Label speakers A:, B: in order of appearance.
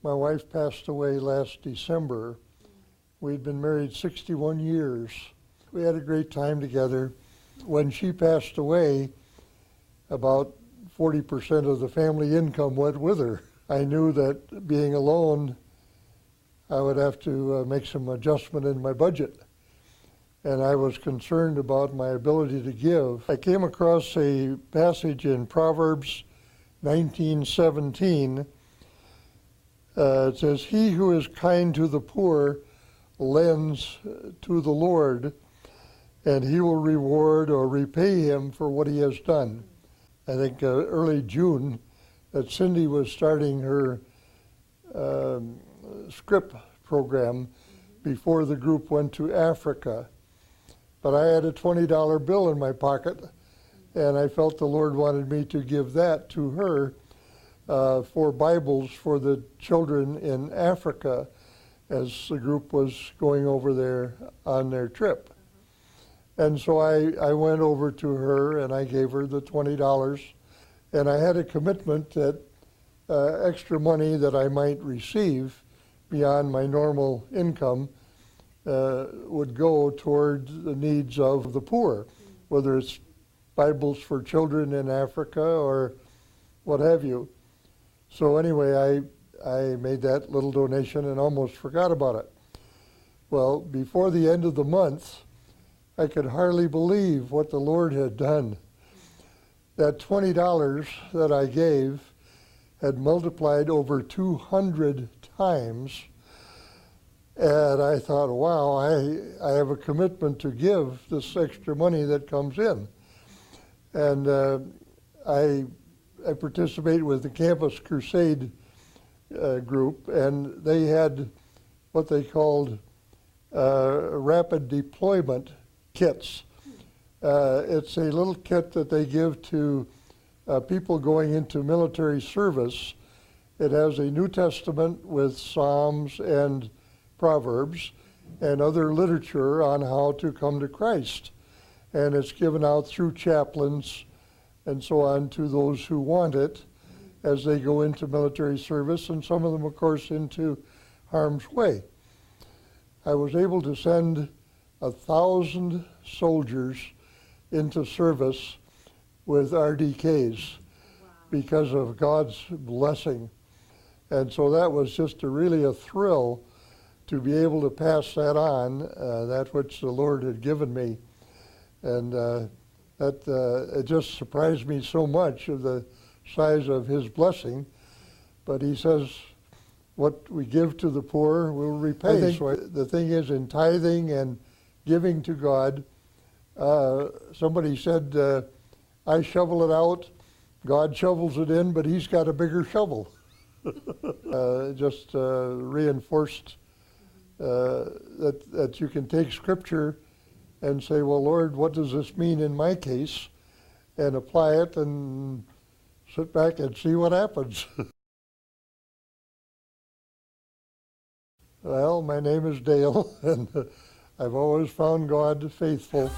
A: My wife passed away last December. We'd been married 61 years. We had a great time together. When she passed away, about 40% of the family income went with her. I knew that being alone, I would have to make some adjustment in my budget. And I was concerned about my ability to give. I came across a passage in Proverbs 19:17. It says, "He who is kind to the poor lends to the Lord, and he will reward or repay him for what he has done." I think early June that Cindy was starting her script program before the group went to Africa. But I had a $20 bill in my pocket, and I felt the Lord wanted me to give that to her for Bibles for the children in Africa as the group was going over there on their trip. And so I went over to her and I gave her the $20, and I had a commitment that extra money that I might receive beyond my normal income would go toward the needs of the poor, whether it's Bibles for children in Africa or what have you. So anyway, I made that little donation and almost forgot about it. Well, before the end of the month, I could hardly believe what the Lord had done. That $20 that I gave had multiplied over 200 times. And I thought, wow, I have a commitment to give this extra money that comes in. And I participate with the Campus Crusade group, and they had what they called rapid deployment kits. It's a little kit that they give to people going into military service. It has a New Testament with Psalms and Proverbs and other literature on how to come to Christ. And it's given out through chaplains and so on to those who want it as they go into military service, and some of them, of course, into harm's way. I was able to send 1,000 soldiers into service with RDKs because of God's blessing. And so that was just really a thrill to be able to pass that on, that which the Lord had given me. And it just surprised me so much of the size of his blessing. But he says, what we give to the poor, we'll repay. So the thing is, in tithing and giving to God, somebody said, I shovel it out, God shovels it in, but he's got a bigger shovel. Just reinforced that you can take Scripture and say, well, Lord, what does this mean in my case? And apply it and sit back and see what happens. Well, my name is Dale, and I've always found God faithful.